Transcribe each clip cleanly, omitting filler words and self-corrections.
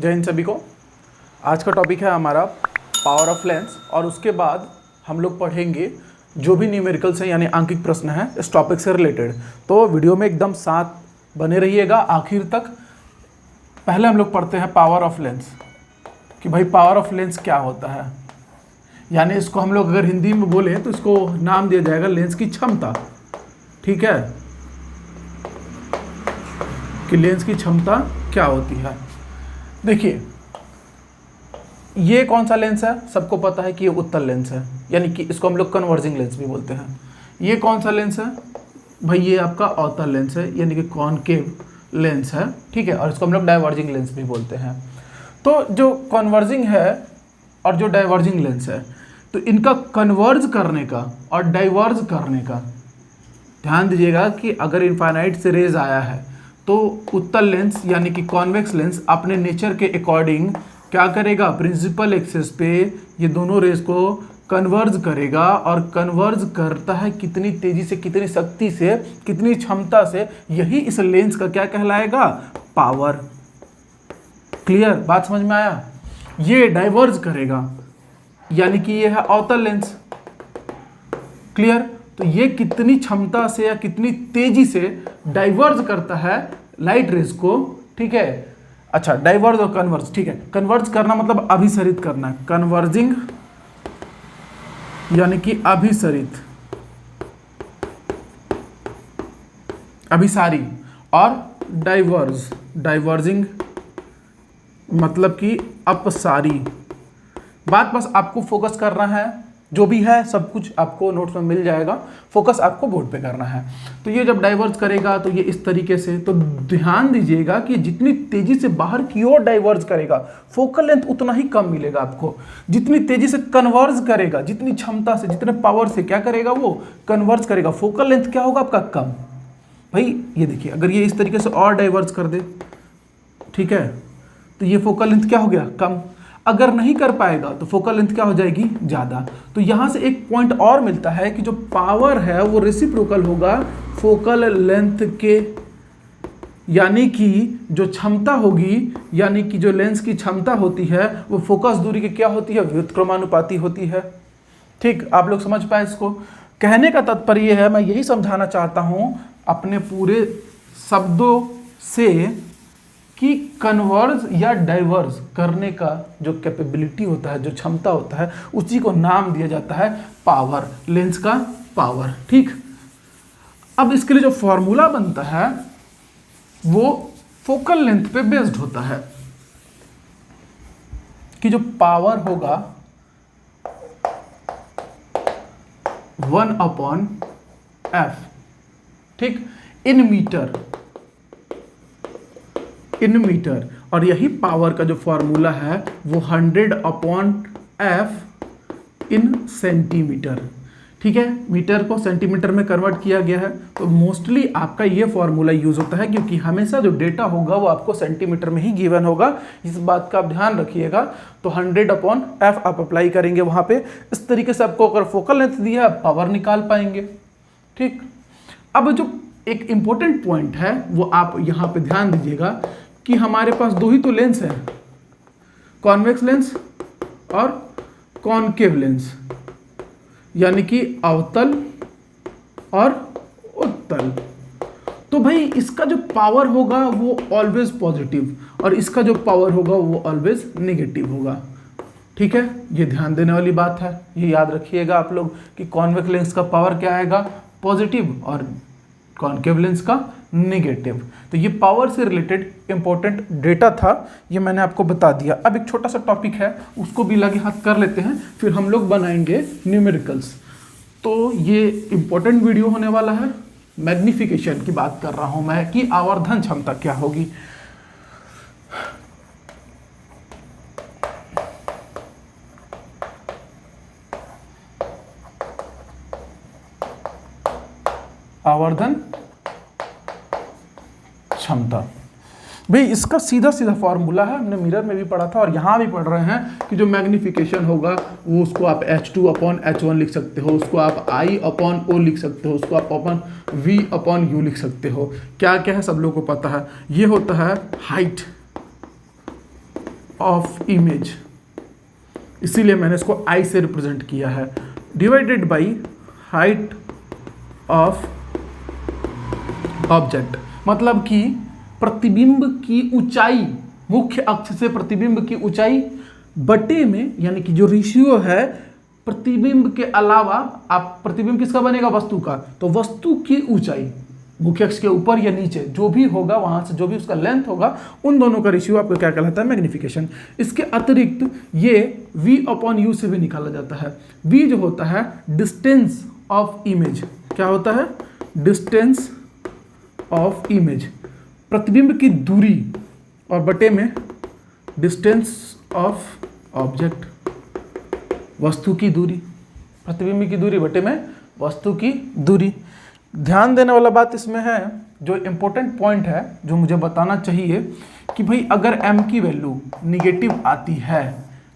जय हिंद सभी को। आज का टॉपिक है हमारा पावर ऑफ लेंस और उसके बाद हम लोग पढ़ेंगे जो भी न्यूमेरिकल्स हैं यानी आंकिक प्रश्न हैं इस टॉपिक से रिलेटेड। तो वीडियो में एकदम साथ बने रहिएगा आखिर तक। पहले हम लोग पढ़ते हैं पावर ऑफ लेंस कि भाई पावर ऑफ लेंस क्या होता है, यानी इसको हम लोग अगर हिंदी में बोले तो इसको नाम दिया जाएगा लेंस की क्षमता। ठीक है, कि लेंस की क्षमता क्या होती है। देखिए ये कौन सा लेंस है, सबको पता है कि ये उत्तल लेंस है, यानी कि इसको हम लोग कन्वर्जिंग लेंस भी बोलते हैं। ये कौन सा लेंस है भाई, ये आपका अवतल लेंस है यानी कि कॉनकेव लेंस है। ठीक है, और इसको हम लोग डाइवर्जिंग लेंस भी बोलते हैं। तो जो कन्वर्जिंग है और जो डाइवर्जिंग लेंस है, तो इनका कन्वर्ज करने का और डाइवर्ज करने का ध्यान दीजिएगा कि अगर इनफाइनाइट से रेज आया है तो उत्तल लेंस यानी कि कॉन्वेक्स लेंस अपने नेचर के अकॉर्डिंग क्या करेगा, प्रिंसिपल एक्सिस पे ये दोनों रेज को कन्वर्ज करेगा। और कन्वर्ज करता है कितनी तेजी से, कितनी शक्ति से, कितनी क्षमता से, यही इस लेंस का क्या कहलाएगा, पावर। क्लियर, बात समझ में आया। ये डाइवर्ज करेगा यानी कि ये है अवतल लेंस। क्लियर, तो ये कितनी क्षमता से या कितनी तेजी से डाइवर्ज करता है लाइट रेज को। ठीक है, अच्छा डाइवर्ज और कन्वर्ज। ठीक है, कन्वर्ज करना मतलब अभिसरित करना है, कन्वर्जिंग यानी कि अभिसरित, अभिसारी। और डाइवर्ज, डाइवर्जिंग मतलब कि अपसारी। बात बस आपको फोकस करना है, जो भी है सब कुछ आपको नोट्स में मिल जाएगा, फोकस आपको बोर्ड पे करना है। तो ये जब डाइवर्ज करेगा तो ये इस तरीके से, तो ध्यान दीजिएगा कि जितनी तेजी से बाहर की ओर डाइवर्ज करेगा फोकल लेंथ उतना ही कम मिलेगा आपको। जितनी तेजी से कन्वर्ज करेगा, जितनी क्षमता से, जितने पावर से क्या करेगा वो कन्वर्ज करेगा, फोकल लेंथ क्या होगा आपका, कम। भाई ये देखिए, अगर ये इस तरीके से और डाइवर्ज कर दे, ठीक है, तो ये फोकल लेंथ क्या हो गया, कम। अगर नहीं कर पाएगा तो फोकल लेंथ क्या हो जाएगी, ज़्यादा। तो यहाँ से एक पॉइंट और मिलता है कि जो पावर है वो रेसिप्रोकल होगा फोकल लेंथ के, यानी कि जो क्षमता होगी, यानी कि जो लेंस की क्षमता होती है वो फोकस दूरी की क्या होती है, व्युत्क्रमानुपाती होती है। ठीक, आप लोग समझ पाए इसको। कहने का तात्पर्य है, मैं यही समझाना चाहता हूँ अपने पूरे शब्दों से कि कन्वर्ज या डाइवर्ज करने का जो कैपेबिलिटी होता है, जो क्षमता होता है, उसी को नाम दिया जाता है पावर, लेंस का पावर। ठीक, अब इसके लिए जो फॉर्मूला बनता है वो फोकल लेंथ पे बेस्ड होता है कि जो पावर होगा 1/f, ठीक, इन मीटर, इन मीटर। और यही पावर का जो फॉर्मूला है वो 100/f इन सेंटीमीटर। ठीक है, मीटर को सेंटीमीटर में कन्वर्ट किया गया है। तो मोस्टली आपका ये फॉर्मूला यूज होता है क्योंकि हमेशा जो डेटा होगा वो आपको सेंटीमीटर में ही गिवन होगा, इस बात का आप ध्यान रखिएगा। तो 100/f आप अप्लाई करेंगे वहां पे। इस तरीके से आपको अगर फोकल लेंथ दिया आप पावर निकाल पाएंगे। ठीक, अब जो एक इंपॉर्टेंट पॉइंट है वो आप यहाँ पे ध्यान दीजिएगा कि हमारे पास दो ही तो लेंस है, कॉन्वेक्स लेंस और कॉनकेव लेंस, यानी कि अवतल और उत्तल। तो भाई इसका जो पावर होगा वो ऑलवेज पॉजिटिव और इसका जो पावर होगा वो ऑलवेज नेगेटिव होगा। ठीक है, ये ध्यान देने वाली बात है, ये याद रखिएगा आप लोग कि कॉन्वेक्स लेंस का पावर क्या आएगा, पॉजिटिव, और कॉनकेव लेंस का नेगेटिव। तो ये पावर से रिलेटेड इंपॉर्टेंट डेटा था, ये मैंने आपको बता दिया। अब एक छोटा सा टॉपिक है उसको भी लगे हाथ कर लेते हैं, फिर हम लोग बनाएंगे न्यूमेरिकल्स। तो ये इंपॉर्टेंट वीडियो होने वाला है, मैग्निफिकेशन की बात कर रहा हूं मैं कि आवर्धन क्षमता क्या होगी। आवर्धन क्षमता, भाई इसका सीधा सीधा फॉर्मूला है, हमने मिरर में भी पढ़ा था और यहाँ भी पढ़ रहे हैं कि जो मैग्निफिकेशन होगा वो उसको आप H2/H1 लिख सकते हो, उसको आप I/O लिख सकते हो, उसको आप V/U लिख सकते हो। क्या क्या है सब लोगों को पता है। ये होता है हाइट, ऑफ इमेज, इसीलिए मैंने इसको आई से रिप्रेजेंट किया है, divided by height of object, मतलब कि प्रतिबिंब की ऊंचाई, मुख्य अक्ष से प्रतिबिंब की ऊंचाई बटे में, यानी कि जो रेशियो है प्रतिबिंब के अलावा, आप प्रतिबिंब किसका बनेगा, वस्तु का, तो वस्तु की ऊंचाई मुख्य अक्ष के ऊपर या नीचे जो भी होगा, वहां से जो भी उसका लेंथ होगा, उन दोनों का रेशियो आपको क्या कहलाता है, मैग्निफिकेशन। इसके अतिरिक्त ये v/u से भी निकाला जाता है। v जो होता है डिस्टेंस ऑफ इमेज, क्या होता है, डिस्टेंस ऑफ इमेज, प्रतिबिंब की दूरी, और बटे में डिस्टेंस ऑफ ऑब्जेक्ट, वस्तु की दूरी, प्रतिबिंब की दूरी बटे में वस्तु की दूरी। ध्यान देने वाला बात इसमें है, जो इम्पोर्टेंट पॉइंट है जो मुझे बताना चाहिए कि भाई अगर m की वैल्यू निगेटिव आती है,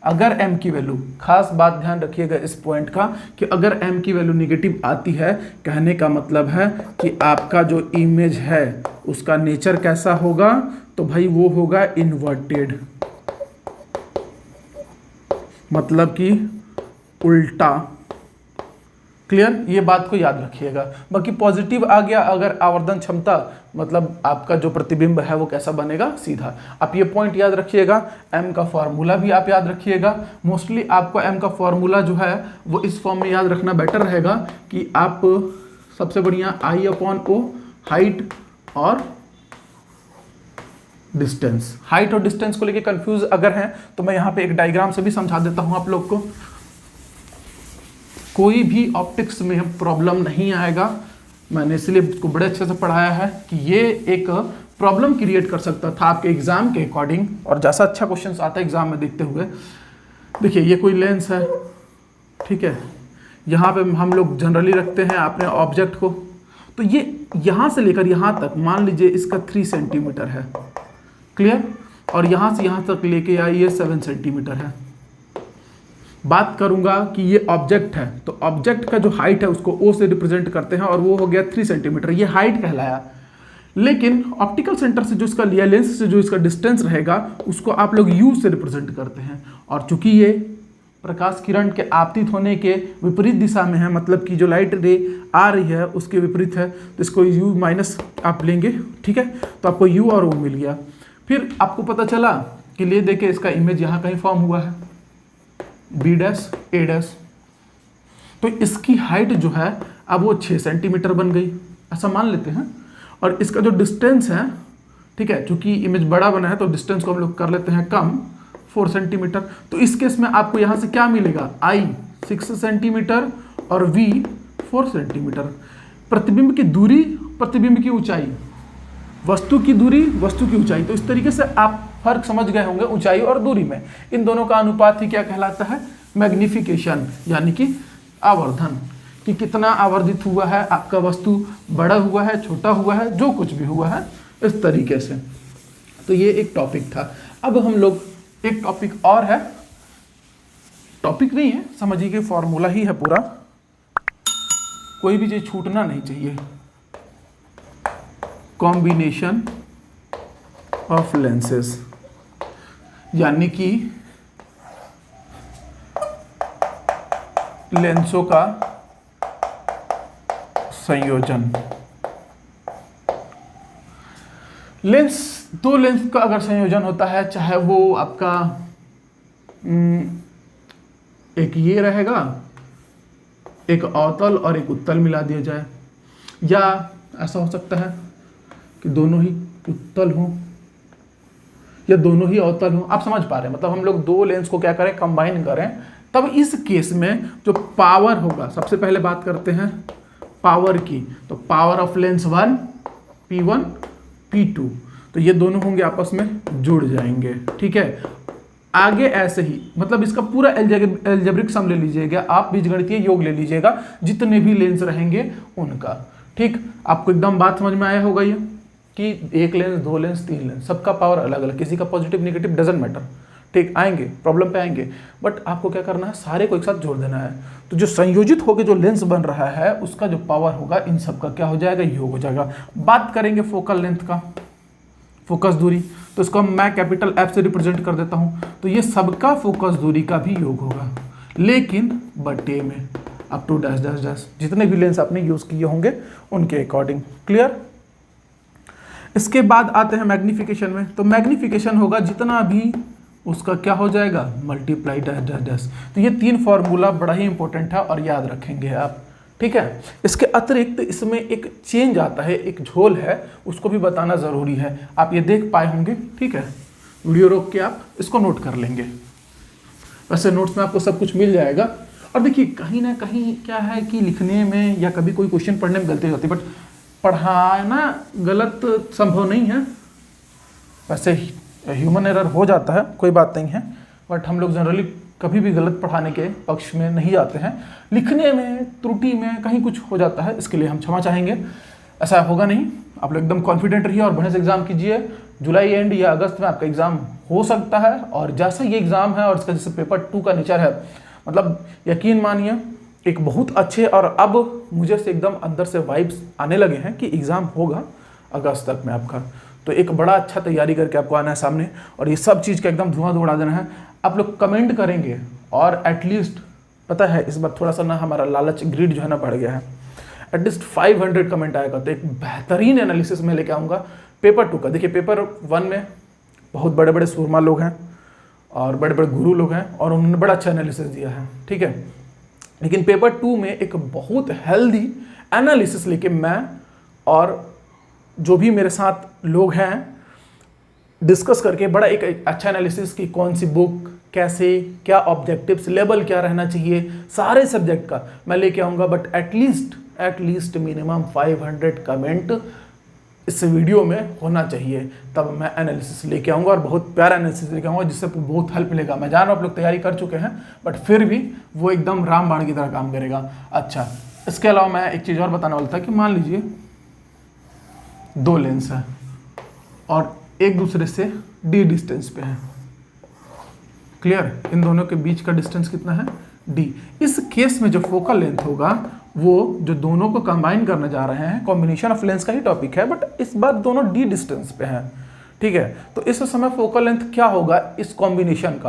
अगर m की वैल्यू, खास बात ध्यान रखिएगा इस पॉइंट का कि अगर m की वैल्यू निगेटिव आती है, कहने का मतलब है कि आपका जो इमेज है उसका नेचर कैसा होगा, तो भाई वो होगा इन्वर्टेड, मतलब कि उल्टा। क्लियर, ये बात को याद रखिएगा। बाकी पॉजिटिव आ गया अगर आवर्धन क्षमता, मतलब आपका जो प्रतिबिंब है वो कैसा बनेगा, सीधा। आप ये पॉइंट याद रखिएगा। m का फॉर्मूला भी आप याद रखिएगा। मोस्टली आपको m का फॉर्मूला जो है वो इस फॉर्म में याद रखना बेटर रहेगा कि आप सबसे बढ़िया I/O, हाइट और डिस्टेंस, हाइट और डिस्टेंस को लेके कंफ्यूज अगर हैं तो मैं यहाँ पे एक डायग्राम से भी समझा देता हूँ आप लोग को। कोई भी ऑप्टिक्स में प्रॉब्लम नहीं आएगा, मैंने इसलिए इसको बड़े अच्छे से पढ़ाया है कि ये एक प्रॉब्लम क्रिएट कर सकता था आपके एग्जाम के अकॉर्डिंग, और जैसा अच्छा क्वेश्चन आता है एग्जाम में देखते हुए। देखिए ये कोई लेंस है, ठीक है, यहाँ पे हम लोग जनरली रखते हैं अपने ऑब्जेक्ट को, तो ये यहाँ से लेकर यहाँ तक मान लीजिए इसका 3 सेंटीमीटर है, क्लियर, और यहाँ से यहाँ तक लेके आइए 7 सेंटीमीटर है। बात करूंगा कि ये ऑब्जेक्ट है, तो ऑब्जेक्ट का जो हाइट है उसको O से रिप्रेजेंट करते हैं और वो हो गया 3 सेंटीमीटर, ये हाइट कहलाया। लेकिन ऑप्टिकल सेंटर से जो इसका लिया, लेंस से जो इसका डिस्टेंस रहेगा उसको आप लोग U से रिप्रेजेंट करते हैं, और चूंकि ये प्रकाश किरण के आपतित होने के विपरीत दिशा में है, मतलब कि जो लाइट रे आ रही है उसके विपरीत है, तो इसको U माइनस आप लेंगे, ठीक है, तो आपको U और O मिल गया। फिर आपको पता चला कि ले देके इसका इमेज यहाँ कहीं फॉर्म हुआ है B', A', तो इसकी हाइट जो है अब वो 6 सेंटीमीटर बन गई, ऐसा मान लेते हैं। और इसका जो डिस्टेंस है, ठीक है, चूंकि इमेज बड़ा बना है तो डिस्टेंस को हम लोग कर लेते हैं कम, 4 सेंटीमीटर। तो इस केस में आपको यहाँ से क्या मिलेगा, I 6 सेंटीमीटर और V 4 सेंटीमीटर। प्रतिबिंब की दूरी, प्रतिबिंब की ऊंचाई, वस्तु की दूरी, वस्तु की ऊंचाई। तो इस तरीके से आप फर्क समझ गए होंगे ऊंचाई और दूरी में। इन दोनों का अनुपात ही क्या कहलाता है, मैग्निफिकेशन, यानी कि आवर्धन, कि कितना आवर्धित हुआ है आपका वस्तु, बड़ा हुआ है, छोटा हुआ है, जो कुछ भी हुआ है, इस तरीके से। तो ये एक टॉपिक था। अब हम लोग एक टॉपिक और है, टॉपिक नहीं है, समझिए कि फॉर्मूला ही है पूरा, कोई भी चीज छूटना नहीं चाहिए। कॉम्बिनेशन ऑफ लेंसेज, यानी कि लेंसों का संयोजन। लेंस, दो लेंस का अगर संयोजन होता है, चाहे वो आपका एक ये रहेगा, एक अवतल और एक उत्तल मिला दिया जाए, या ऐसा हो सकता है कि दोनों ही उत्तल हों या दोनों ही अवतल हों। आप समझ पा रहे हैं, मतलब हम लोग दो लेंस को क्या करें, कंबाइन करें, तब इस केस में जो पावर होगा, सबसे पहले बात करते हैं पावर की, तो power of lens 1 P1 P2, तो ये दोनों होंगे आपस में जुड़ जाएंगे, ठीक है। आगे ऐसे ही, मतलब इसका पूरा एल्जेब्रिक सम ले लीजिएगा, आप बीजगणितीय योग ले लीजिएगा, जितने भी लेंस रहेंगे उनका, ठीक। आपको एकदम बात समझ में आया होगा ये कि एक लेंस, दो लेंस, तीन लेंस, सबका पावर अलग अलग, किसी का पॉजिटिव नेगेटिव डजंट मैटर, ठीक। आएंगे प्रॉब्लम पे आएंगे, बट आपको क्या करना है, सारे को एक साथ जोड़ देना है। तो जो संयोजित होकर जो लेंस बन रहा है उसका जो पावर होगा इन सब का क्या हो जाएगा, योग हो जाएगा। बात करेंगे फोकल लेंथ का, फोकस दूरी, तो इसको मैं कैपिटल F से रिप्रेजेंट कर देता हूँ। तो ये सबका फोकस दूरी का भी योग होगा, लेकिन बटे में up to dash dash dash जितने भी लेंस आपने यूज़ किए होंगे उनके अकॉर्डिंग। क्लियर। इसके बाद आते हैं मैग्निफिकेशन में। तो मैग्निफिकेशन होगा जितना भी उसका क्या हो जाएगा, मल्टीप्लाई डैश डैश डैश। तो ये 3 फॉर्मूला बड़ा ही इंपॉर्टेंट है और याद रखेंगे आप, ठीक है। इसके अतिरिक्त इसमें एक चेंज आता है, एक झोल है, उसको भी बताना ज़रूरी है। आप ये देख पाए होंगे, ठीक है। वीडियो रोक के आप इसको नोट कर लेंगे। वैसे नोट्स में आपको सब कुछ मिल जाएगा। और देखिए कहीं ना कहीं क्या है कि लिखने में या कभी कोई क्वेश्चन पढ़ने में गलती होती है, बट पढ़ाना गलत संभव नहीं है। वैसे ह्यूमन एरर हो जाता है, कोई बात नहीं है, बट हम लोग जनरली कभी भी गलत पढ़ाने के पक्ष में नहीं जाते हैं। लिखने में त्रुटि में कहीं कुछ हो जाता है, इसके लिए हम क्षमा चाहेंगे। ऐसा होगा नहीं, आप लोग एकदम कॉन्फिडेंट रहिए और बढ़िया से एग्जाम कीजिए। जुलाई एंड या अगस्त में आपका एग्जाम हो सकता है। और जैसा ये एग्जाम है और इसका जैसे पेपर 2 का नेचर है, मतलब यकीन मानिए एक बहुत अच्छे, और अब मुझे से एकदम अंदर से वाइब्स आने लगे हैं कि एग्ज़ाम होगा अगस्त तक में आपका। तो एक बड़ा अच्छा तैयारी करके आपको आना है सामने, और ये सब चीज़ का एकदम धुआं उड़ा देना है। आप लोग कमेंट करेंगे, और एटलीस्ट पता है इस बार थोड़ा सा ना हमारा लालच ग्रिड जो है ना बढ़ गया है। एटलीस्ट 500 कमेंट आएगा तो एक बेहतरीन एनालिसिस में लेके आऊँगा पेपर 2 का। देखिए पेपर 1 में बहुत बड़े बड़े सूरमा लोग हैं और बड़े बड़े गुरु लोग हैं, और उन्होंने बड़ा अच्छा एनालिसिस दिया है, ठीक है। लेकिन पेपर 2 में एक बहुत हेल्दी एनालिसिस लेके मैं और जो भी मेरे साथ लोग हैं डिस्कस करके बड़ा एक अच्छा एनालिसिस की कौन सी बुक, कैसे, क्या ऑब्जेक्टिव्स, लेवल क्या रहना चाहिए, सारे सब्जेक्ट का मैं लेके आऊँगा। बट एटलीस्ट मिनिमम 500 कमेंट इस वीडियो में होना चाहिए, तब मैं एनालिसिस लेके आऊँगा, और बहुत प्यारा एनालिसिस लेके आऊँगा जिससे बहुत हेल्प मिलेगा। मैं जान रहा हूँ आप लोग तैयारी कर चुके हैं, बट फिर भी वो एकदम रामबाण की तरह काम करेगा। अच्छा, इसके अलावा मैं एक चीज़ और बताने वाला था कि मान लीजिए 2 लेंस है और एक दूसरे से d डिस्टेंस पे है। क्लियर। इन दोनों के बीच का डिस्टेंस कितना है, d। इस केस में जो फोकल लेंथ होगा वो जो दोनों को कंबाइन करने जा रहे हैं, कॉम्बिनेशन ऑफ लेंस का ही टॉपिक है, बट इस बार दोनों d डिस्टेंस पे हैं, ठीक है। तो इस समय फोकल लेंथ क्या होगा इस कॉम्बिनेशन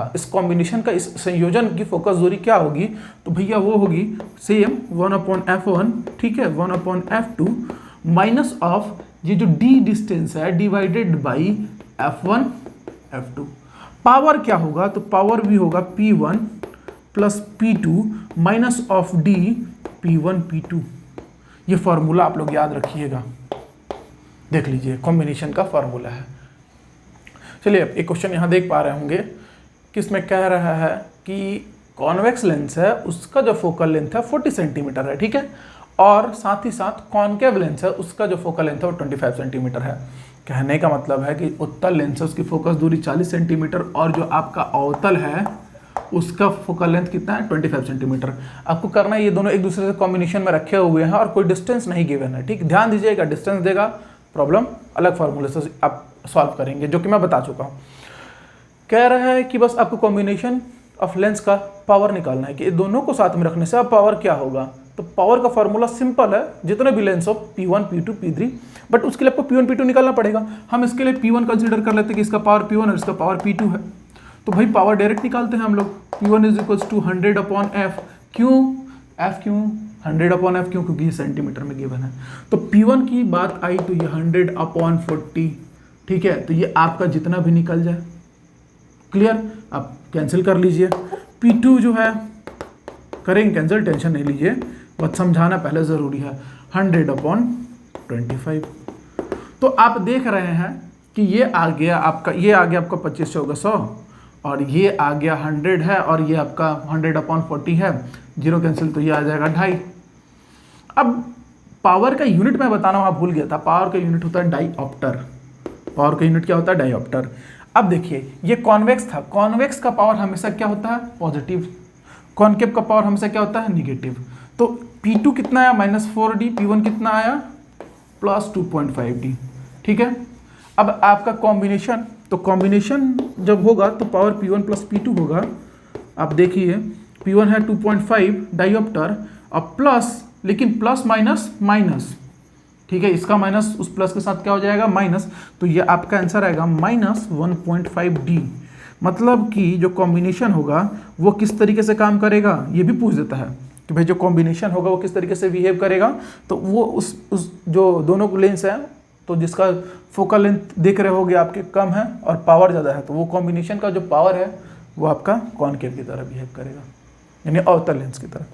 का, इस संयोजन की फोकस दूरी क्या होगी, तो भैया वो होगी सेम 1/f1, ठीक है, 1/f2 माइनस ऑफ ये जो d डिस्टेंस है divided by f1 f2। Power क्या होगा, तो पावर भी होगा p1 plus p2 minus of d p1 p2। ये फॉर्मूला आप लोग याद रखिएगा, देख लीजिए कॉम्बिनेशन का फॉर्मूला है। चलिए एक क्वेश्चन यहाँ देख पा रहे होंगे कि इसमें कह रहा है कि कॉन्वेक्स लेंस है, उसका जो फोकल लेंथ है 40 सेंटीमीटर है, ठीक है, और साथ ही साथ कॉनकेव लेंस है, उसका जो फोकल लेंथ है वो 25 सेंटीमीटर है। कहने का मतलब है कि उत्तल लेंस है उसकी फोकस दूरी 40 सेंटीमीटर, और जो आपका अवतल है उसका फोकल लेंथ कितना है 25 सेंटीमीटर। आपको करना है ये दोनों एक दूसरे से कॉम्बिनेशन में रखे हुए हैं और कोई डिस्टेंस नहीं गिवन है, ठीक। ध्यान दीजिएगा, डिस्टेंस देगा प्रॉब्लम अलग फार्मूले से आप सॉल्व करेंगे, जो कि मैं बता चुका हूँ। कह रहा है कि बस आपको कॉम्बिनेशन ऑफ लेंस का पावर निकालना है कि दोनों को साथ में रखने से अब पावर क्या होगा। तो पावर का फॉर्मूला सिंपल है, जितने भी लेंस हो P1 P2 P3, बट उसके लिए आपको P1 P2 निकालना पड़ेगा। हम इसके लिए P1 कंसीडर कर लेते हैं कि इसका पावर P1 और इसका पावर P2 है, तो भाई पावर डायरेक्ट निकालते हैं हम लोग। P1 is equals to 100/f। क्यों f, क्यों 100/f, क्यों, क्योंकि ये सेंटीमीटर में गिवन है। तो P1 की बात आई तो ये 100/40, ठीक है, तो ये आपका जितना भी निकल जाए। क्लियर, आप कैंसिल कर लीजिए। P2 जो है करेंगे कैंसिल, टेंशन नहीं लीजिए, बस समझाना पहले ज़रूरी है। 100/25। तो आप देख रहे हैं कि ये आ गया आपका 25 से होगा 100, और ये आ गया 100 है, और ये आपका 100/40 है, 0 कैंसिल, तो ये आ जाएगा 2.5। अब पावर का यूनिट मैं बताना वहाँ भूल गया था, पावर का यूनिट होता है डाईऑप्टर। पावर का यूनिट क्या होता है, डाईऑप्टर। अब देखिए ये कॉन्वेक्स था, कॉन्वेक्स का पावर हमेशा क्या होता है, पॉजिटिव। कॉनकेव का पावर हमेशा क्या होता है, निगेटिव। तो P2 कितना आया, -4d, P1 कितना आया, +2.5d, ठीक है। अब आपका कॉम्बिनेशन, तो कॉम्बिनेशन जब होगा तो पावर P1 + P2 होगा। आप देखिए P1 है 2.5 डाईऑप्टर, और प्लस, लेकिन प्लस माइनस माइनस, ठीक है, इसका माइनस उस प्लस के साथ क्या हो जाएगा, माइनस, तो ये आपका आंसर आएगा -1.5D। मतलब कि जो कॉम्बिनेशन होगा वो किस तरीके से काम करेगा, ये भी पूछ देता है कि भाई जो कॉम्बिनेशन होगा वो किस तरीके से बिहेव करेगा। तो वो उस जो दोनों लेंस है, तो जिसका फोकल लेंथ देख रहे होगे आपके कम है और पावर ज़्यादा है, तो वो कॉम्बिनेशन का जो पावर है वो आपका कॉनकेव की तरह बिहेव करेगा, यानी अवतल लेंस की तरह।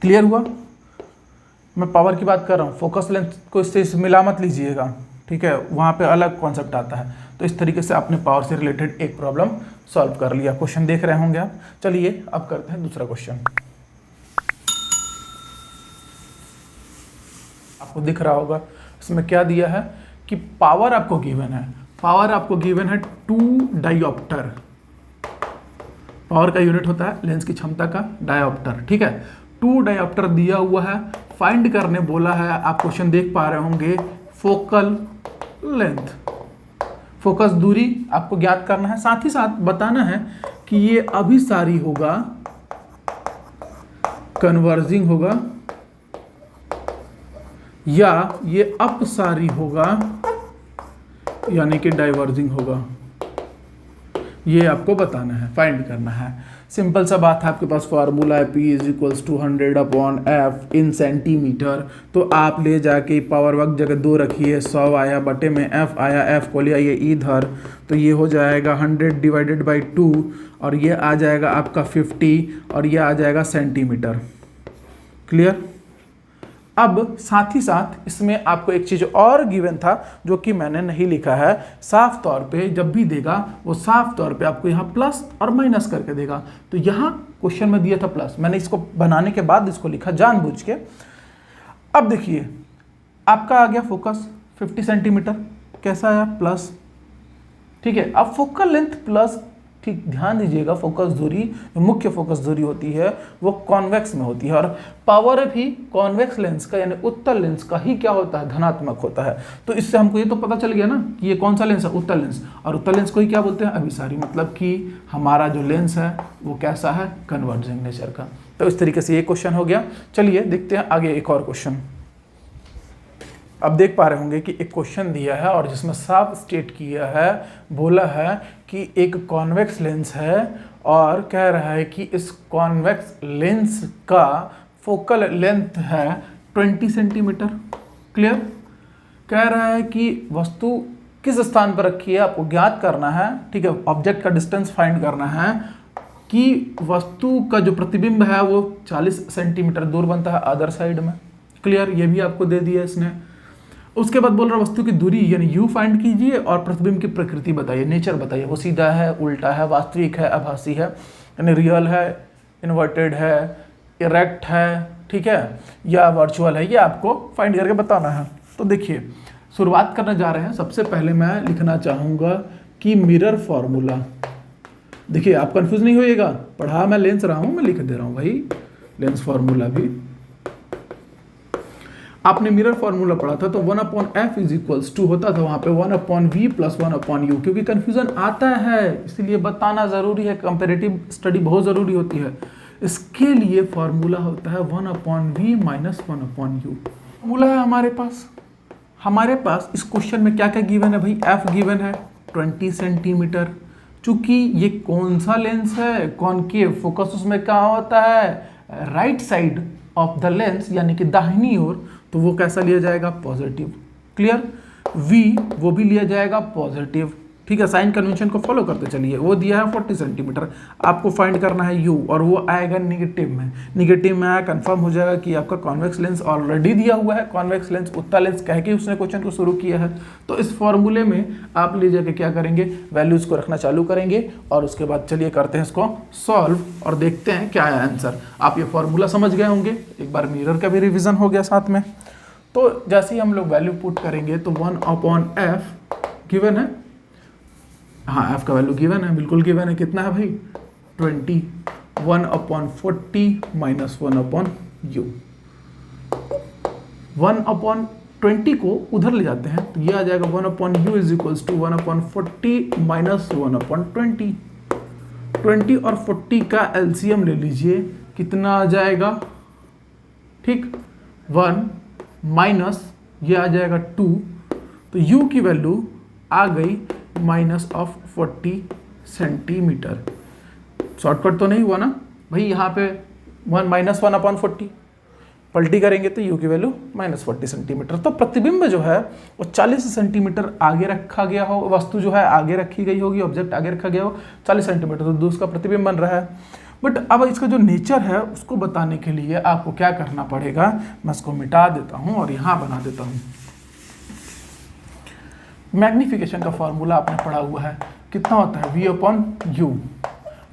क्लियर हुआ? मैं पावर की बात कर रहा हूँ, फोकस लेंथ को इससे मिला मत लीजिएगा, ठीक है, वहाँ पे अलग कॉन्सेप्ट आता है। तो इस तरीके से आपने पावर से रिलेटेड एक प्रॉब्लम सॉल्व कर लिया। क्वेश्चन देख रहे होंगे आप। चलिए अब करते हैं दूसरा क्वेश्चन। आपको दिख रहा होगा इसमें क्या दिया है कि पावर आपको गिवन है, पावर आपको गिवन है 2 डायोप्टर। पावर का यूनिट होता है लेंस की क्षमता का डायोप्टर, ठीक है। 2 डायोप्टर दिया हुआ है, फाइंड करने बोला है। आप क्वेश्चन देख पा रहे होंगे, फोकल लेंथ, फोकस दूरी आपको ज्ञात करना है, साथ ही साथ बताना है कि ये अभिसारी होगा, कन्वर्जिंग होगा, या ये अपसारी होगा यानी कि डाइवर्जिंग होगा। ये आपको बताना है, फाइंड करना है। सिंपल सा बात है, आपके पास फार्मूला है P = 100/F इन सेंटीमीटर। तो आप ले जाके पावर वर्क जगह 2 रखिए, 100 आया, बटे में F आया, F को ले आइए इधर, तो ये हो जाएगा 100/2 और ये आ जाएगा आपका 50 और ये आ जाएगा सेंटीमीटर। क्लियर? अब साथ ही साथ इसमें आपको एक चीज़ और गिवन था जो कि मैंने नहीं लिखा है। साफ तौर पे जब भी देगा वो साफ तौर पे आपको यहाँ प्लस और माइनस करके देगा। तो यहाँ क्वेश्चन में दिया था प्लस, मैंने इसको बनाने के बाद इसको लिखा जानबूझ के। अब देखिए आपका आ गया फोकस 50 सेंटीमीटर, कैसा आया, प्लस, ठीक है। अब फोकल लेंथ प्लस, ठीक, ध्यान दीजिएगा, फोकस दूरी, जो मुख्य फोकस दूरी होती है वो कॉन्वेक्स में होती है और पावर भी कॉन्वेक्स लेंस का यानी उत्तल लेंस का ही क्या होता है, धनात्मक होता है। तो इससे हमको ये तो पता चल गया ना कि ये कौन सा लेंस है, उत्तल लेंस, और उत्तल लेंस को ही क्या बोलते हैं, अभिसारी। मतलब कि हमारा जो लेंस है वो कैसा है, कन्वर्जिंग नेचर का। तो इस तरीके से ये क्वेश्चन हो गया। चलिए देखते हैं आगे एक और क्वेश्चन। अब देख पा रहे होंगे कि एक क्वेश्चन दिया है और जिसमें साफ स्टेट किया है, बोला है कि एक कॉन्वेक्स लेंस है और कह रहा है कि इस कॉन्वेक्स लेंस का फोकल लेंथ है 20 सेंटीमीटर। क्लियर? कह रहा है कि वस्तु किस स्थान पर रखी है आपको ज्ञात करना है, ठीक है। ऑब्जेक्ट का डिस्टेंस फाइंड करना है कि वस्तु का जो प्रतिबिंब है वो 40 सेंटीमीटर दूर बनता है अदर साइड में। क्लियर? ये भी आपको दे दिया इसने। उसके बाद बोल रहा वस्तु की दूरी यानी u फाइंड कीजिए और प्रतिबिंब की प्रकृति बताइए, नेचर बताइए, वो सीधा है, उल्टा है, वास्तविक है, आभासी है, यानी रियल है, इन्वर्टेड है, इरेक्ट है, ठीक है, या वर्चुअल है, ये आपको फाइंड करके बताना है। तो देखिए शुरुआत करने जा रहे हैं। सबसे पहले मैं लिखना चाहूँगा कि मिरर फॉर्मूला। देखिए आप कंफ्यूज नहीं होइएगा, पढ़ा मैं लेंस रहा हूँ, मैं लिख दे रहा हूँ भाई लेंस फॉर्मूला भी। आपने मिरर फॉर्मूला पढ़ा था तो 1/f = होता था वहाँ पे 1/v + 1/u, क्योंकि कन्फ्यूजन आता है इसलिए बताना ज़रूरी है, कंपेरेटिव स्टडी बहुत ज़रूरी होती है। इसके लिए फॉर्मूला होता है 1/v - 1/u। फॉर्मूला है हमारे पास इस क्वेश्चन में क्या क्या गिवन है भाई, f गिवन है 20 सेंटीमीटर। चूंकि ये कौन सा लेंस है, कॉनकेव, फोकस उसमें कहाँ होता है, right side of the lens यानी कि दाहिनी ओर, तो वो कैसा लिया जाएगा, पॉजिटिव। क्लियर? v वो भी लिया जाएगा पॉजिटिव, ठीक है। साइन कन्वेंशन को फॉलो करते चलिए। वो दिया है 40 सेंटीमीटर, आपको फाइंड करना है u और वो आएगा निगेटिव में। निगेटिव में आया, कंफर्म हो जाएगा कि आपका कॉन्वेक्स लेंस ऑलरेडी दिया हुआ है, कॉन्वेक्स लेंस, उत्तल लेंस कह के उसने क्वेश्चन को शुरू किया है। तो इस फॉर्मूले में आप ले जाके क्या करेंगे, वैल्यूज को रखना चालू करेंगे और उसके बाद चलिए करते हैं इसको सॉल्व और देखते हैं क्या है आंसर। आप ये फॉर्मूला समझ गए होंगे, एक बार मिरर का भी रिविजन हो गया साथ में। तो जैसे ही हम लोग वैल्यू पुट करेंगे तो 1/f गिवन है, हाँ f का वैल्यू गिवन है, बिल्कुल गिवन है। कितना है भाई, 20, 1/40 - 1/u। 1/20 को उधर ले जाते हैं तो ये आ जाएगा 1/u = 1/40 - 1/20। 20 और 40 का एलसीएम ले लीजिए, कितना आ जाएगा, ठीक, 1 - ये आ जाएगा 2, तो u की वैल्यू आ गई -40 सेंटीमीटर। शॉर्टकट तो नहीं हुआ ना भाई, यहाँ पे -1/40 पलटी करेंगे तो u की वैल्यू -40 सेंटीमीटर। तो प्रतिबिंब जो है वो 40 सेंटीमीटर आगे रखा गया हो, वस्तु जो है आगे रखी गई होगी, ऑब्जेक्ट आगे रखा गया हो 40 सेंटीमीटर, तो दूसरा प्रतिबिंब बन रहा है। बट अब इसका जो नेचर है उसको बताने के लिए आपको क्या करना पड़ेगा, मैं इसको मिटा देता हूँ और यहाँ बना देता हूँ। मैग्निफिकेशन का फॉर्मूला आपने पढ़ा हुआ है, कितना होता है V/U।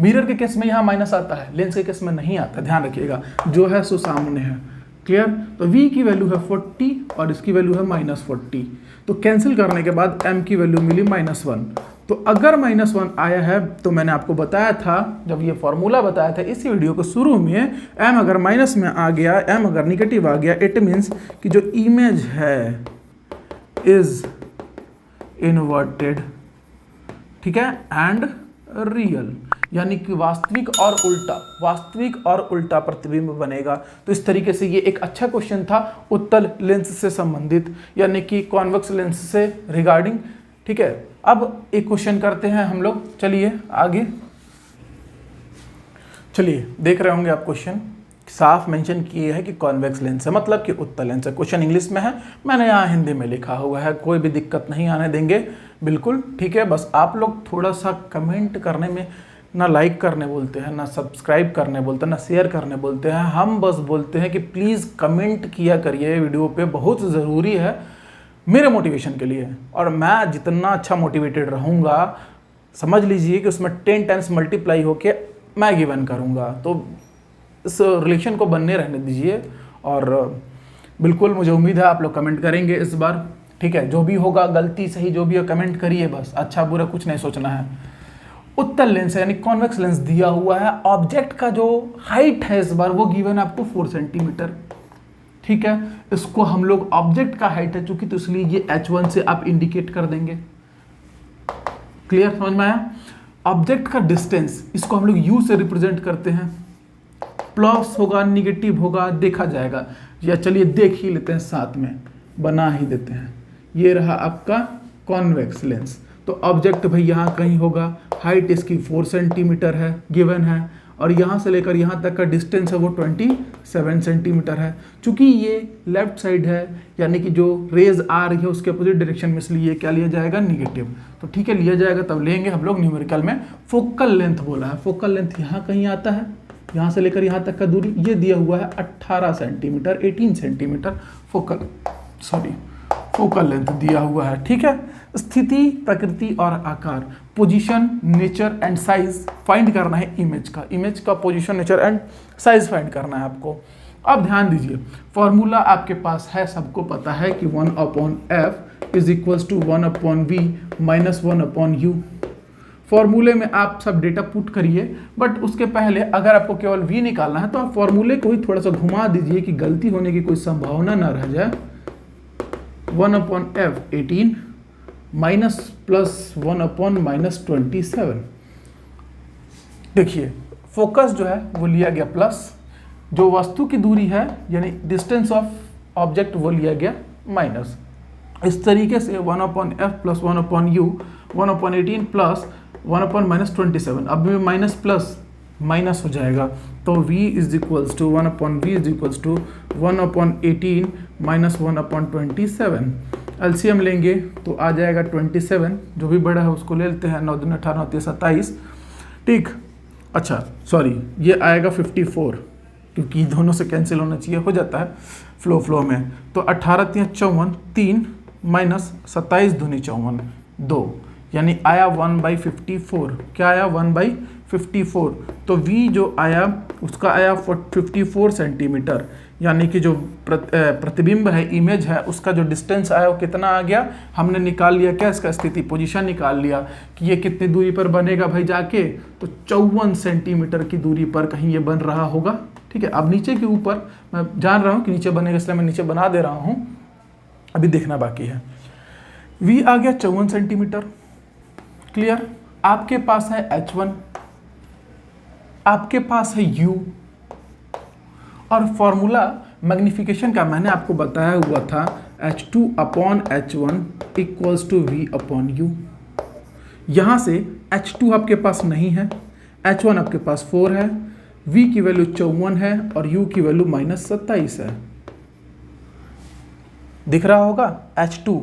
मिरर के केस में यहाँ माइनस आता है, लेंस के केस में नहीं आता, ध्यान रखिएगा, जो है सो सामने है। क्लियर? तो V की वैल्यू है 40 और इसकी वैल्यू है -40, तो कैंसिल करने के बाद m की वैल्यू मिली -1। तो अगर -1 आया है तो मैंने आपको बताया था, जब ये फॉर्मूला बताया था इसी वीडियो के शुरू में, m अगर माइनस में आ गया, m अगर निगेटिव आ गया, इट मीन्स कि जो इमेज है इज इन्वर्टेड, ठीक है, एंड रियल, यानी कि वास्तविक और उल्टा प्रतिबिंब बनेगा। तो इस तरीके से ये एक अच्छा क्वेश्चन था उत्तल लेंस से संबंधित, यानी कि कॉन्वेक्स लेंस से रिगार्डिंग। ठीक है, अब एक क्वेश्चन करते हैं हम लोग, चलिए आगे। चलिए देख रहे होंगे आप, क्वेश्चन साफ मेंशन किए है कि कॉन्वेक्स लेंस है, मतलब कि उत्तल लेंस है। क्वेश्चन इंग्लिश में है, मैंने यहाँ हिंदी में लिखा हुआ है, कोई भी दिक्कत नहीं आने देंगे, बिल्कुल ठीक है। बस आप लोग थोड़ा सा कमेंट करने में ना लाइक करने बोलते हैं, ना सब्सक्राइब करने बोलते हैं, ना शेयर करने बोलते हैं। हम बस बोलते हैं कि प्लीज़ कमेंट किया करिए वीडियो पे, बहुत ज़रूरी है मेरे मोटिवेशन के लिए। और मैं जितना अच्छा मोटिवेटेड रहूँगा, समझ लीजिए कि उसमें 10 टाइम्स मल्टीप्लाई होके मैं गिवन करूँगा। तो इस रिलेशन को बनने रहने दीजिए, और बिल्कुल मुझे उम्मीद है आप लोग कमेंट करेंगे इस बार। ठीक है, जो भी होगा, गलती सही जो भी हो, कमेंट करिए, बस अच्छा बुरा कुछ नहीं सोचना है। उत्तल लेंस है यानी कॉन्वेक्स लेंस दिया हुआ है, ऑब्जेक्ट का जो हाइट है इस बार वो गिवन है आपको 4 सेंटीमीटर। ठीक है, इसको हम लोग ऑब्जेक्ट का हाइट है चूंकि, तो इसलिए ये H1 से आप इंडिकेट कर देंगे। क्लियर, समझ में आया? ऑब्जेक्ट का डिस्टेंस, इसको हम लोग U से रिप्रेजेंट करते हैं। प्लस होगा, निगेटिव होगा, देखा जाएगा, या चलिए देख ही लेते हैं, साथ में बना ही देते हैं। ये रहा आपका कॉन्वेक्स लेंस। तो ऑब्जेक्ट भाई यहाँ कहीं होगा, हाइट इसकी 4 सेंटीमीटर है, गिवन है, और यहाँ से लेकर यहाँ तक का डिस्टेंस है वो 27 सेंटीमीटर है। चूंकि ये लेफ्ट साइड है, यानी कि जो रेज आ रही है उसके अपोजिट डायरेक्शन में, इसलिए क्या लिया जाएगा, निगेटिव। तो ठीक है, लिया जाएगा, तब लेंगे हम लोग न्यूमेरिकल में। फोकल लेंथ बोला है, फोकल लेंथ यहाँ कहीं आता है, यहाँ से लेकर यहाँ तक का दूरी ये दिया हुआ है 18 सेंटीमीटर, 18 सेंटीमीटर फोकल लेंथ दिया हुआ है। ठीक है, स्थिति, प्रकृति और आकार, position, nature and size find करना है इमेज का। इमेज का position, nature and size find करना है आपको। अब ध्यान दीजिए, फॉर्मूला आपके पास है, सबको पता है कि 1/f is equals to 1/v minus 1/u। फॉर्मूले में आप सब डेटा पुट करिए, बट उसके पहले अगर आपको केवल v निकालना है तो आप फॉर्मूले को ही थोड़ा सा घुमा दीजिए कि गलती होने की कोई संभावना ना रह जाए। 1/f 18 minus plus 1/-27। देखिए फोकस जो है वो लिया गया प्लस, जो वस्तु की दूरी है यानी डिस्टेंस ऑफ ऑब्जेक्ट वो लिया गया माइनस। इस तरीके से 1/f प्लस 1/u 1/18 प्लस 1/-27। अब में माइनस प्लस माइनस हो जाएगा, तो v is equals to 1/v is equals to 1/18 minus 1/27। LCM लेंगे तो आ जाएगा 27, जो भी बड़ा है उसको ले लेते हैं, 9 दूनी 18 9 3 27। ठीक, अच्छा सॉरी, ये आएगा 54, क्योंकि दोनों से कैंसिल होना चाहिए, हो जाता है फ्लो में। तो 18 3 54, 3 माइनस 27 दूनी 54, 2, यानी आया 1/54। क्या आया, 1/54। तो v जो आया उसका आया 54 सेंटीमीटर, यानी कि जो प्रतिबिंब है, इमेज है, उसका जो डिस्टेंस आया वो कितना आ गया, हमने निकाल लिया क्या, इसका स्थिति पोजीशन निकाल लिया कि ये कितनी दूरी पर बनेगा भाई जाके, तो 54 सेंटीमीटर की दूरी पर कहीं ये बन रहा होगा। ठीक है, अब नीचे के ऊपर मैं जान रहा हूँ कि नीचे बनेगा, इसलिए मैं नीचे बना दे रहा हूँ, अभी देखना बाकी है। v आ गया 54 सेंटीमीटर। क्लियर, आपके पास है H1, आपके पास है U, और फॉर्मूला मैग्निफिकेशन का मैंने आपको बताया हुआ था H2 upon H1 equals to V upon U। यहाँ से H2 आपके पास नहीं है, H1 आपके पास 4 है, V की वैल्यू 54 है और U की वैल्यू -27 है। दिख रहा होगा H2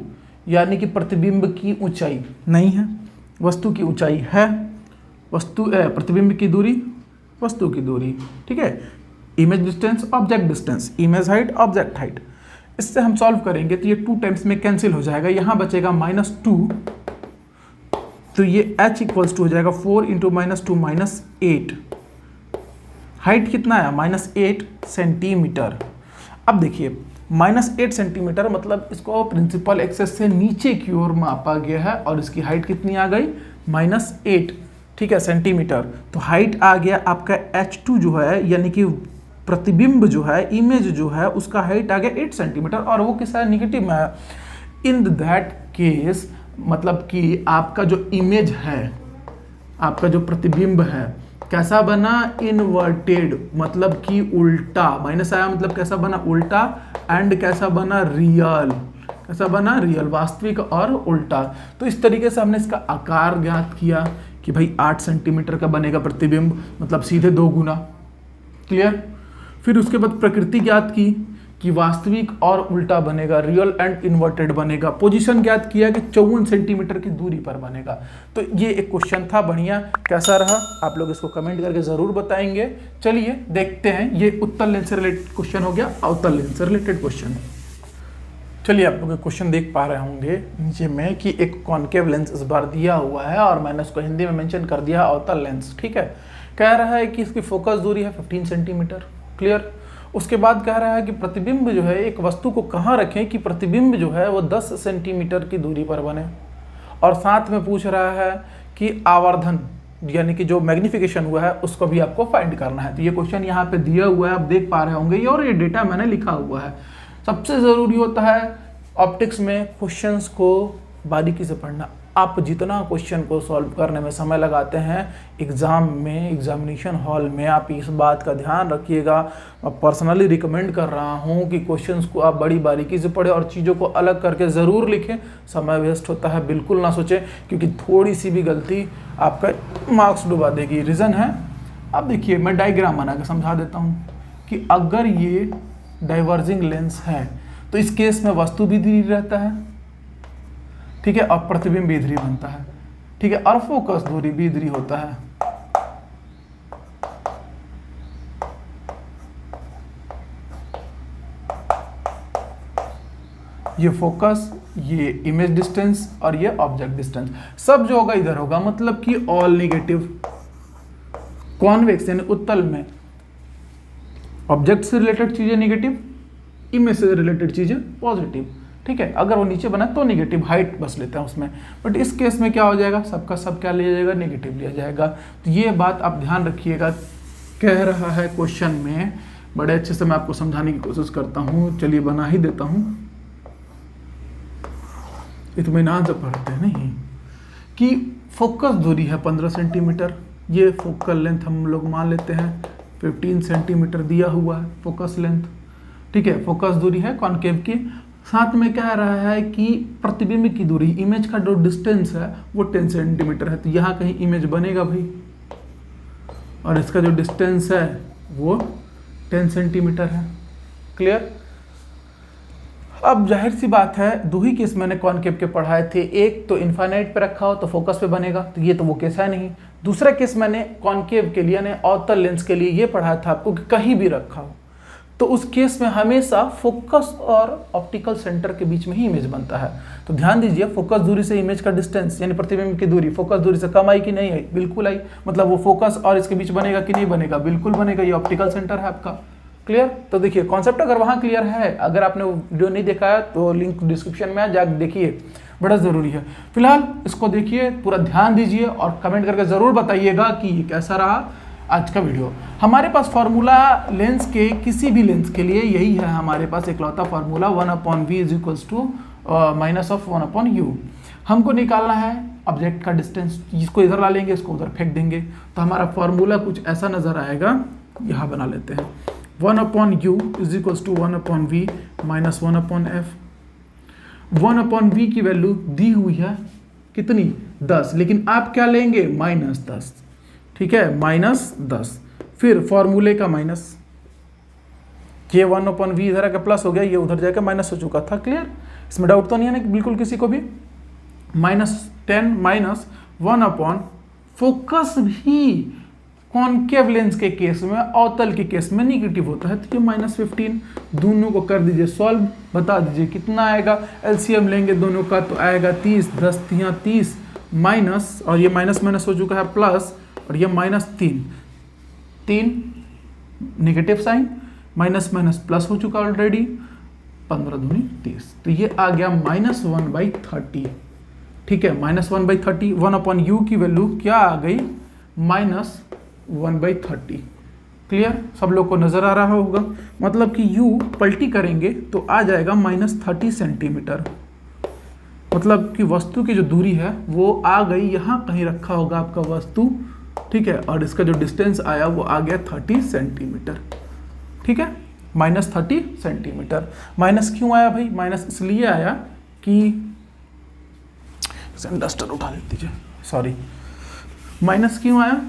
यानी कि प्रतिबिंब की ऊंचाई नहीं है, वस्तु की ऊंचाई है, प्रतिबिंब की दूरी वस्तु की दूरी, ठीक है। Image distance object distance, image height object height. इससे हम सॉल्व करेंगे तो ये 2 टाइम्स में कैंसिल हो जाएगा, यहाँ बचेगा -2, तो ये h इक्वल्स टू हो जाएगा 4 इंटू -2 -8। हाइट कितना है? -8 सेंटीमीटर। अब देखिए -8 सेंटीमीटर मतलब इसको प्रिंसिपल एक्सेस से नीचे की ओर मापा गया है और इसकी हाइट कितनी आ गई? -8, ठीक है, सेंटीमीटर। तो हाइट आ गया आपका H2 जो है, यानी कि प्रतिबिंब जो है, इमेज जो है, उसका हाइट आ गया 8 सेंटीमीटर और वो किस है? निगेटिव में है। इन दैट केस मतलब कि आपका जो इमेज है, आपका जो प्रतिबिंब है, कैसा बना? इनवर्टेड, मतलब कि उल्टा। माइनस आया मतलब कैसा बना? उल्टा। एंड कैसा बना? रियल। कैसा बना? रियल, वास्तविक और उल्टा। तो इस तरीके से हमने इसका आकार ज्ञात किया कि भाई 8 सेंटीमीटर का बनेगा प्रतिबिंब, मतलब सीधे 2 गुना। क्लियर? फिर उसके बाद प्रकृति ज्ञात की कि वास्तविक और उल्टा बनेगा, रियल एंड इन्वर्टेड बनेगा। पोजीशन ज्ञात किया कि 54 सेंटीमीटर की दूरी पर बनेगा। तो ये एक क्वेश्चन था, बढ़िया। कैसा रहा आप लोग इसको कमेंट करके जरूर बताएंगे। चलिए देखते हैं, ये उत्तल लेंस से रिलेटेड क्वेश्चन हो गया, अवतल लेंस से रिलेटेड क्वेश्चन। चलिए आप लोग क्वेश्चन देख पा रहे होंगे नीचे में कि एक कॉन्केव लेंस इस बार दिया हुआ है और मैंने उसको हिंदी में मेंशन कर दिया अवतल लेंस, ठीक है। कह रहा है कि इसकी फोकस दूरी है 15 सेंटीमीटर। क्लियर? उसके बाद कह रहा है कि प्रतिबिंब जो है, एक वस्तु को कहाँ रखें कि प्रतिबिंब जो है वो 10 सेंटीमीटर की दूरी पर बने, और साथ में पूछ रहा है कि आवर्धन यानी कि जो मैग्निफिकेशन हुआ है उसको भी आपको फाइंड करना है। तो ये क्वेश्चन यहाँ पे दिया हुआ है, आप देख पा रहे होंगे ये, और ये डेटा मैंने लिखा हुआ है। सबसे ज़रूरी होता है ऑप्टिक्स में क्वेश्चंस को बारीकी से पढ़ना। आप जितना क्वेश्चन को सॉल्व करने में समय लगाते हैं एग्ज़ाम में, एग्जामिनेशन हॉल में, आप इस बात का ध्यान रखिएगा। मैं पर्सनली रिकमेंड कर रहा हूं कि क्वेश्चंस को आप बड़ी बारीकी से पढ़ें और चीज़ों को अलग करके ज़रूर लिखें। समय वेस्ट होता है बिल्कुल ना सोचें, क्योंकि थोड़ी सी भी गलती आपका मार्क्स डुबा देगी। रीज़न है, अब देखिए मैं डायग्राम बना के समझा देता हूँ कि अगर ये डाइवर्जिंग लेंस है तो इस केस में वस्तु भी इधर रहता है, ठीक है, और प्रतिबिंब भी इधर बनता है, ठीक है, और फोकस दूरी भी इधर होता है। ये फोकस, ये इमेज डिस्टेंस और ये ऑब्जेक्ट डिस्टेंस, सब जो होगा इधर होगा, मतलब कि ऑल नेगेटिव। कॉन्वेक्स यानी उत्तल में ऑब्जेक्ट से रिलेटेड चीजें नेगेटिव, इमेज से रिलेटेड चीजें पॉजिटिव, ठीक है। अगर वो नीचे बना तो नेगेटिव, हाइट बस लेते हैं उसमें, बट इस केस में क्या हो जाएगा? सबका सब क्या लिया जाएगा? नेगेटिव लिया जाएगा। तो ये बात आप ध्यान रखिएगा। कह रहा है क्वेश्चन में, बड़े अच्छे से मैं आपको समझाने की कोशिश करता हूँ। चलिए बना ही देता हूँ, इत्मीनान से पढ़ते हैं नहीं, कि फोकस दूरी है 15 सेंटीमीटर, ये फोकल लेंथ हम लोग मान लेते हैं 15 सेंटीमीटर दिया हुआ है फोकस लेंथ, ठीक है। फोकस दूरी है कॉन्केव की। साथ में कह रहा है कि प्रतिबिंब की दूरी, इमेज का जो डिस्टेंस है वो 10 सेंटीमीटर है, तो यहाँ कहीं इमेज बनेगा भाई, और इसका जो डिस्टेंस है वो 10 सेंटीमीटर है। क्लियर? अब जाहिर सी बात है, दो ही केस मैंने कॉन्केव के पढ़ाए थे, एक तो इनफाइनाइट पे रखा हो तो फोकस पे बनेगा, तो ये तो वो केस है नहीं। दूसरा केस मैंने कॉन्केव के लिए यानी अवतल लेंस के लिए ये पढ़ाया था आपको कि कहीं भी रखा हो, तो उस केस में हमेशा फोकस और ऑप्टिकल सेंटर के बीच में ही इमेज बनता है। तो ध्यान दीजिए, फोकस दूरी से इमेज का डिस्टेंस यानी प्रतिबिंब की दूरी फोकस दूरी से कम आई कि नहीं आई? बिल्कुल आई। मतलब वो फोकस और इसके बीच बनेगा कि नहीं बनेगा? बिल्कुल बनेगा। ये ऑप्टिकल सेंटर है आपका। क्लियर? तो देखिए कॉन्सेप्ट अगर वहाँ क्लियर है, अगर आपने वीडियो नहीं देखा है तो लिंक डिस्क्रिप्शन में है, जाकर देखिए, बड़ा ज़रूरी है। फिलहाल इसको देखिए, पूरा ध्यान दीजिए और कमेंट करके ज़रूर बताइएगा कि ये कैसा रहा आज का वीडियो। हमारे पास फार्मूला लेंस के, किसी भी लेंस के लिए यही है हमारे पास इकलौता फार्मूला, 1/v = -1/u। हमको निकालना है ऑब्जेक्ट का डिस्टेंस, इसको इधर ला लेंगे, इसको उधर फेंक देंगे, तो हमारा फार्मूला कुछ ऐसा नज़र आएगा। यहाँ बना लेते हैं, 1/u = 1/v - 1/f। 1/v की वैल्यू दी हुई है कितनी 10, लेकिन आप क्या लेंगे -10, ठीक है, -10। फिर फॉर्मूले का माइनस, ये 1/v इधर आकर प्लस हो गया, ये उधर जाकर माइनस हो चुका था। क्लियर, इसमें डाउट तो नहीं है ना बिल्कुल किसी को भी। -10 माइनस 1/, फोकस भी कॉनकेव लेंस के केस में, अवतल के केस में निगेटिव होता है, तो ये -15। दोनों को कर दीजिए सॉल्व, बता दीजिए कितना आएगा। एलसीएम लेंगे दोनों का तो आएगा 30, 10 यहाँ 30 माइनस, और ये माइनस माइनस हो चुका है प्लस, और ये -3, 3 negative sign, minus minus plus हो चुका ऑलरेडी, 15 दूनी 30, तो ये आ गया -1/30। ठीक है, -1/30, 1/u की वैल्यू क्या आ गई -1/30। क्लियर, सब लोग को नजर आ रहा होगा। मतलब कि u पलटी करेंगे तो आ जाएगा -30 सेंटीमीटर। मतलब कि वस्तु की जो दूरी है वो आ गई, यहाँ कहीं रखा होगा आपका वस्तु, ठीक है, और इसका जो डिस्टेंस आया वो आ गया 30 सेंटीमीटर। ठीक है, -30 सेंटीमीटर। माइनस क्यों आया भाई? माइनस इसलिए आया कि डस्टर उठा लीजिए, सॉरी। माइनस क्यों आया?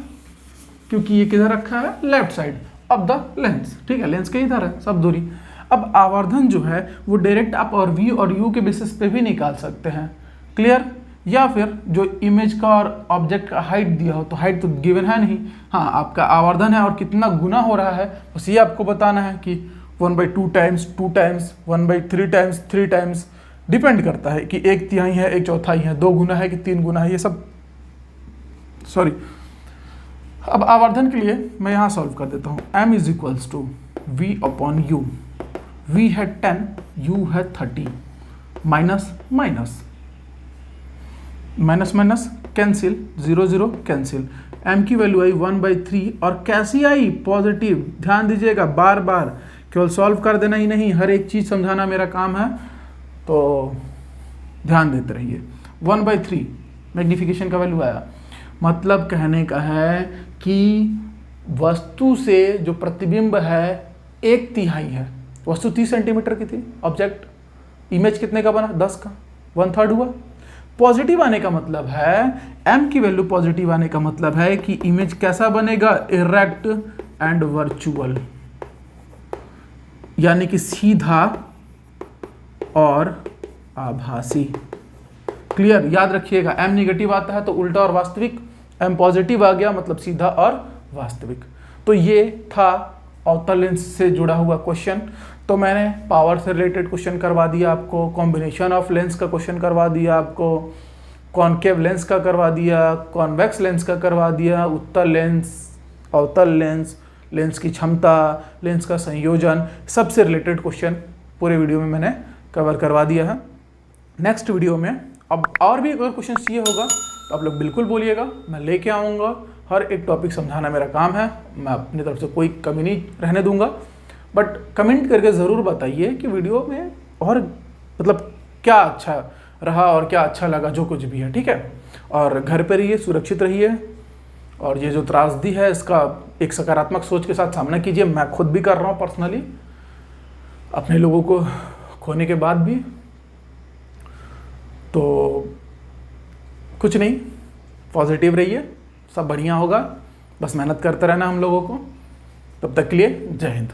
क्योंकि ये किधर रखा है? Left side of the lens. ठीक है, लेंस के इधर है सब दूरी। अब आवर्धन जो है वो डायरेक्ट आप और v और u के बेसिस पे भी निकाल सकते हैं। क्लियर, या फिर जो इमेज का और ऑब्जेक्ट का हाइट दिया हो, तो हाइट तो गिवन है नहीं, हाँ आपका आवर्धन है और कितना गुना हो रहा है बस ये आपको बताना है कि 1/2 times, 2 times, 1/3 times, 3 times, depend करता है कि 1/3 है, 1/4 है, 2 गुना है कि 3 गुना है, ये सब सॉरी। अब आवर्धन के लिए मैं यहाँ सॉल्व कर देता हूँ। m is equals to v/u, v है 10, u है 30, minus minus minus minus cancel, 0 0 cancel, m की वैल्यू आई 1/3 और कैसी आई? पॉजिटिव। ध्यान दीजिएगा, बार बार केवल सॉल्व कर देना ही नहीं, हर एक चीज समझाना मेरा काम है, तो ध्यान देते रहिए। 1/3 मैग्निफिकेशन का वैल्यू आया, मतलब कहने का है कि वस्तु से जो प्रतिबिंब है 1/3 है। वस्तु 30 सेंटीमीटर की थी, ऑब्जेक्ट इमेज कितने का बना? 10 का, 1/3 हुआ। पॉजिटिव आने का मतलब है, m की वैल्यू पॉजिटिव आने का मतलब है कि इमेज कैसा बनेगा? इरेक्ट एंड वर्चुअल, यानी कि सीधा और आभासी। क्लियर, याद रखिएगा, m निगेटिव आता है तो उल्टा और वास्तविक, m पॉजिटिव आ गया मतलब सीधा और वास्तविक। तो ये था अवतल लेंस से जुड़ा हुआ क्वेश्चन। तो मैंने पावर से रिलेटेड क्वेश्चन करवा दिया आपको, कॉम्बिनेशन ऑफ लेंस का क्वेश्चन करवा दिया आपको, कॉनकेव लेंस का करवा दिया, कॉन्वेक्स लेंस का करवा दिया, उत्तल लेंस, अवतल लेंस, लेंस की क्षमता, लेंस का संयोजन, सबसे रिलेटेड क्वेश्चन पूरे वीडियो में मैंने कवर करवा दिया है। नेक्स्ट वीडियो में अब और भी अगर क्वेश्चन चाहिए होगा तो आप लोग बिल्कुल बोलिएगा, मैं लेके आऊँगा। हर एक टॉपिक समझाना मेरा काम है, मैं अपनी तरफ से कोई कमी नहीं रहने दूंगा। बट कमेंट करके ज़रूर बताइए कि वीडियो में और मतलब क्या अच्छा रहा और क्या अच्छा लगा, जो कुछ भी है, ठीक है। और घर पर रहिए, सुरक्षित रहिए, और ये जो त्रासदी है इसका एक सकारात्मक सोच के साथ सामना कीजिए। मैं खुद भी कर रहा हूँ पर्सनली, अपने लोगों को खोने के बाद भी। तो कुछ नहीं, पॉजिटिव रहिए, सब बढ़िया होगा, बस मेहनत करते रहना हम लोगों को। तब तक के लिए जय हिंद।